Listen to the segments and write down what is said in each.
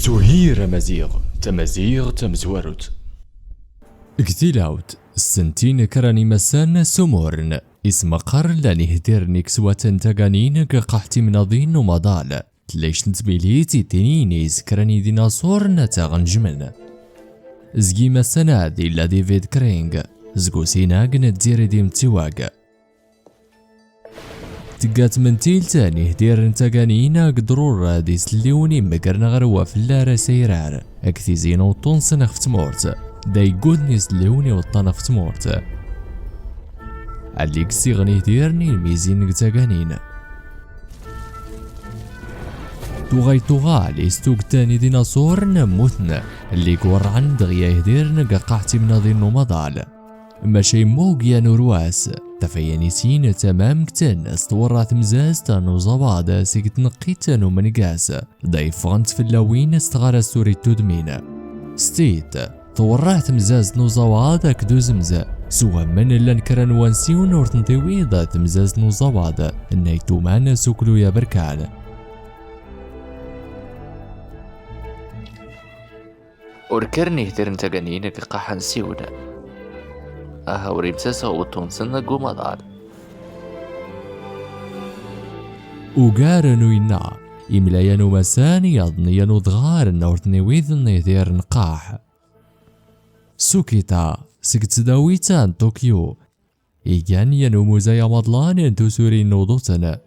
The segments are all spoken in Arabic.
زهير مزيغ تمزيغ تمزورت اكتلاوت السنتين كراني مسان سمورن اسم قر لاني هديرني كسوة تاقانين قحتي مناضين ومضال تليش نتبيليتي تنينيز كراني ديناصور نتاغن جمن زجي مسانا دي لا ديفيد كرينغ زقو سيناق نتزير ديم تيواق تقات من تيلتاني هدير نتاقانينا قدرور دي سليوني مقرنا غروا في اللارة سيرار اكتي زينو طونسن في تمورت داي قودني سليوني وطانا في تمورت عليك سيغني هديرني الميزين نتاقانينا توغا لي ستوك تاني ديناصور نموتنا اللي قورعن دغيا هديرن قاقحتي مناضين ومضال ماشي موقيا نورواس تفيانيسين تمام كتن استورات مزاز تانو زباد سيكت نقيتانو منقاس دايف غنت في اللاوين استغار سوري تودمين ستيت تورات مزاز نو زواد كدوز مزا سوا من اللي نكرن وانسيون ورتنطيوي ذات مزاز نو زواد النايتو معنا سوكلو يا بركان وركرني هدرن تاقانينك قاحن سيونا أهوري بساسا وطونسنا قوم أضعال وقارنو ينا إملايانو مساني يضنيانو ضغار نورتني ويذن يدير نقاح سوكيتا سكت داويتان طوكيو إيجان ينو موزايا مضلان انتو سوري نوضوتنا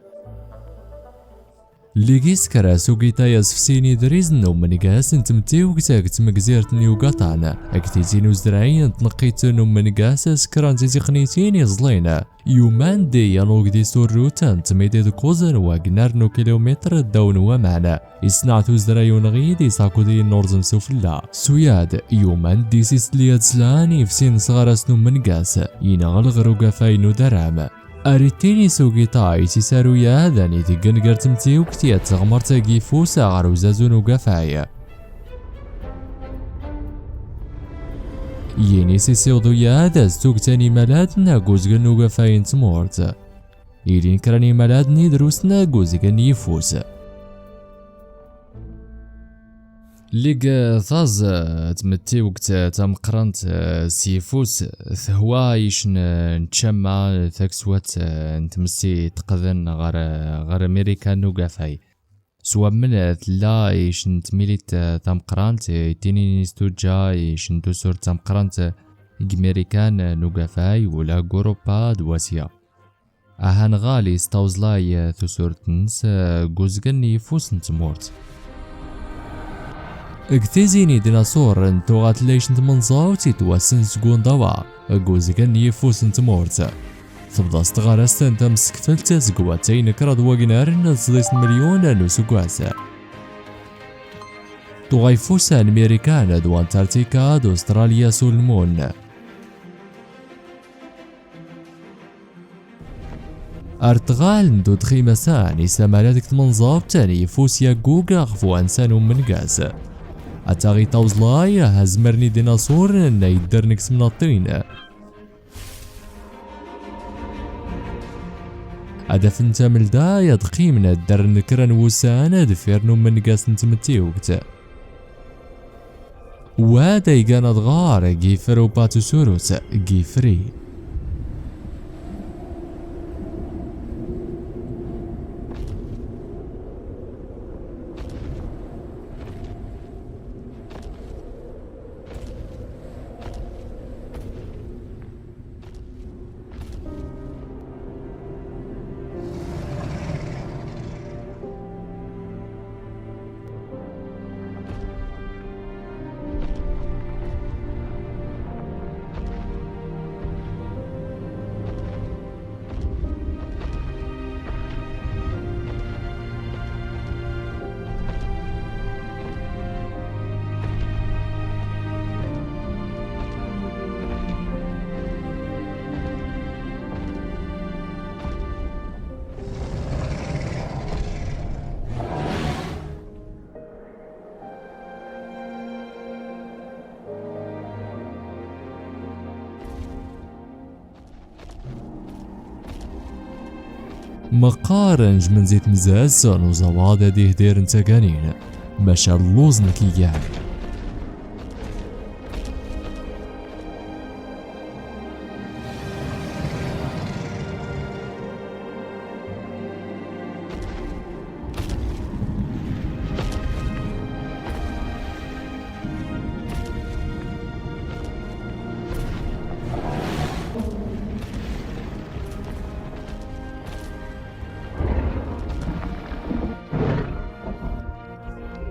ليجيس كرا سوكيتا يسفسيني دريزنو منقاس انتمتيو كتاكت مقزيرتني وقطعنا اكتيتينو زراعين تنقيتنو منقاس سكران تيقنيتين يزلينا يومان دي يانوك دي سوروتان تميدي دكوزن واقنارنو كيلومتر داونو معنا يصنعتو زرايون غيدي ساكو دي نورزم سوفلا سوياد يومان دي سيسليات سلاني فسين صغارسنو منقاس ينغل غروقا فاينو درام أريتيني سوقيتاي تيسارو يا هذاني تيقن قرتمتي وكتيات تغمرتا قيفوسا غروزازون وقفايا يني سيسيوضو يا هذا ستوك تاني مالادنا قوزقن وقفاين تمورت يرين كراني مالادني دروسنا قوزقن يفوس ليق ثاز تمتي وقت تمقرنت سيفوس ثهوا يشن نتشمع ثاكسوات نتمسي تقذن غار امريكان وقافاي سوا من ثلا يشن تميليت تمقرنت تيني نستوجا يشن دوسور تمقرنت امريكان نوقافاي ولا غوروبا دواسيا اهان غالي ستوزلاي ثسور تنس قوزقن يفوس نتمورت اكتزيني ديناصور انتو غاتليش نتمنظاو تيتواسن سكون ضوا قوزقن يفوس نتمورت تبدا استغارست تمسك ثلثة سكواتين كراد واقنار نصديس مليون نسكواسا تغيفوسا الميريكان دو انتاركتيكا دو استراليا سولمون ارتغال ندو دخي مسان يسامالاتك تمنظاو تاني يفوسيا قوقا غفو انسانو من قاس أتاغي توزلاي هزمرني ديناصور نايدرنك سمناطين هدف نتامل دا يدقي من الدر نكرن وسانا دفيرنو من قاس نتمتيوكت وادا يقانا دغار جيفرو باتو سوروس جيفري مقارنج من زيت مزاز سانو زواد ديه دير نتاقانين ماشا اللوز نكيان.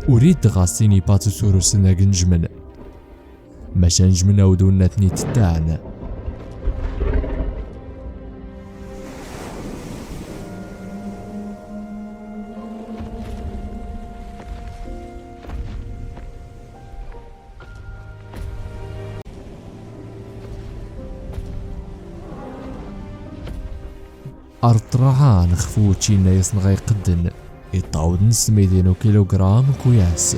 أريد غاسيني باتوسوروس نجمن ماشا نجمن ودون نتني تتان. أرطرعان خفوتشينا يصنغي قدن يطاود نص 200 كيلوغرام كوياس.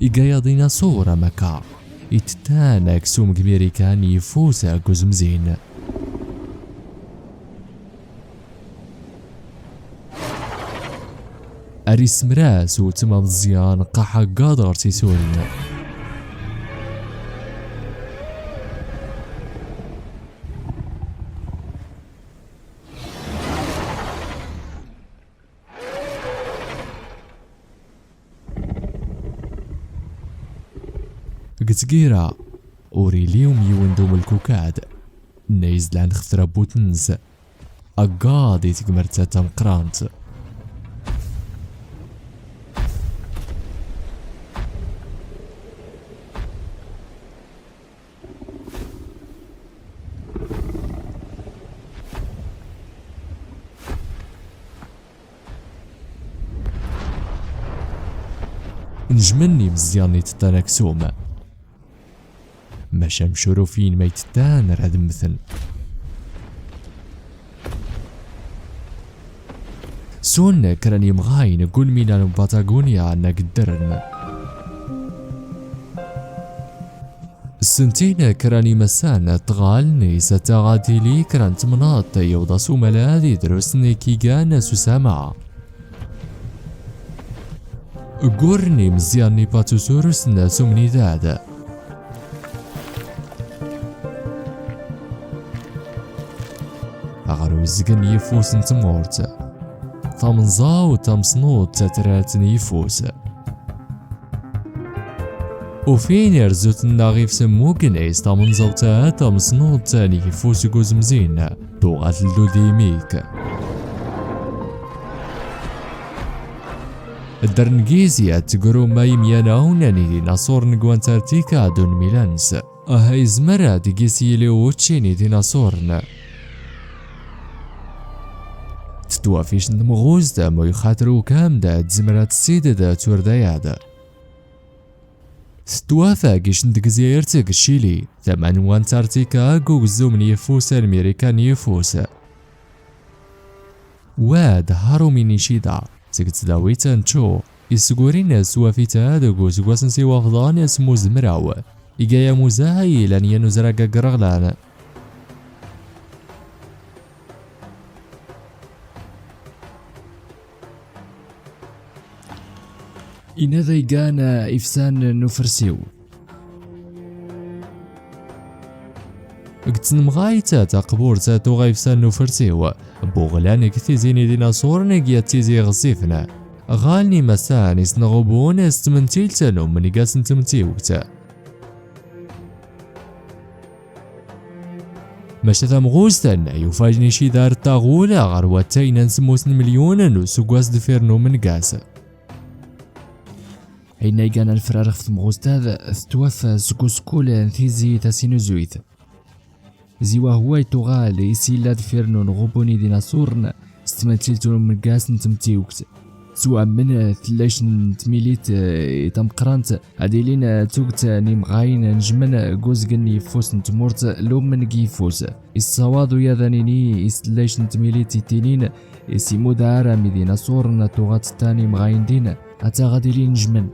إيجايا ديناصور مكا يتتانا كسوم كبيري كان يفوسا كوزمزين. أريس مراس وتما مزيان قاحا قادر تيسولن. قتقيرا أوريليوم يوندوم الكوكاد نيزلان خثرا بوتنز أقاضي تقمرتا تمقرانت. نجمني مزيان يتتانا كسوم ماشا مشورو فين ما يتتان راد مثل سون كراني مغاين قول مينا باتاغونيا انا قدرن السنتين كراني مسان تغالني ستغادي لي كرانت مناط يوضا سومالادي دروسني كيغانا سوساما قرني مزياني باتوسوروس ناسو مني دادا أغارو زقن يفوس نتمورت تامنزا و تامصنوت تاتراتني يفوس وفين يرزوت الناغي في سمو كنيس تامنزا و تامصنوت تاني يفوس قوز مزين بوغات اللودي ميك الدرنجيزيا تقرو ما يمياناوناني ديناصور نقوان تارتيكا دون ميلانس هاي زمرا ديجيسي ليوتشيني ديناصورن تتوافيش نمغوز دا مو يخاطرو كامدا تزمرا تسيد دا توردايادا تتوافا كيش ندقزي يرتق الشيلي ثمان وان تارتيكا قوزو من يفوسا الميريكان يفوسا واد هارو مينيشيدا تكت داويتا نشو يسقورين سوافيتا دقو سقواسن سيوا فضان يسمو زمراو إيجايا موزاهي لان ينوزراقا قرغلان إن ذا يقانا إفسان نفرسيو قتن مغايتا تقبور تاتو غايفسان نفرسيو بوغلان كثيزيني ديناصور نقيا تيزي غصيفنا غالني مسان يسنغبون استمنتيلتانو من يقاس انتمتيوكتا ماشتا مغوزتان يفاجني شي دار تاغولا غرواتين نسموسن مليون وسقواس دفيرنو من قاس حين يقانا الفرارغ في مغوزتا توفى سكوسكول ثيزي تاسينوزويت زيوا هو يتوغال يسيلا دفيرنو نغوبوني ديناصورن استمتلتو من قاس نتمتيوكت سواء من ثلاش نتميليت تمقرانت عديلين توقت نيمغاين نجمن قوزقني فوس نتمورت لو من قيفوس الصوادو ياذانيني يسلاش نتميليت تينين يسيمو دارا مي ديناصورن توغات تاني مغاين دين اتا غاديلين نجمن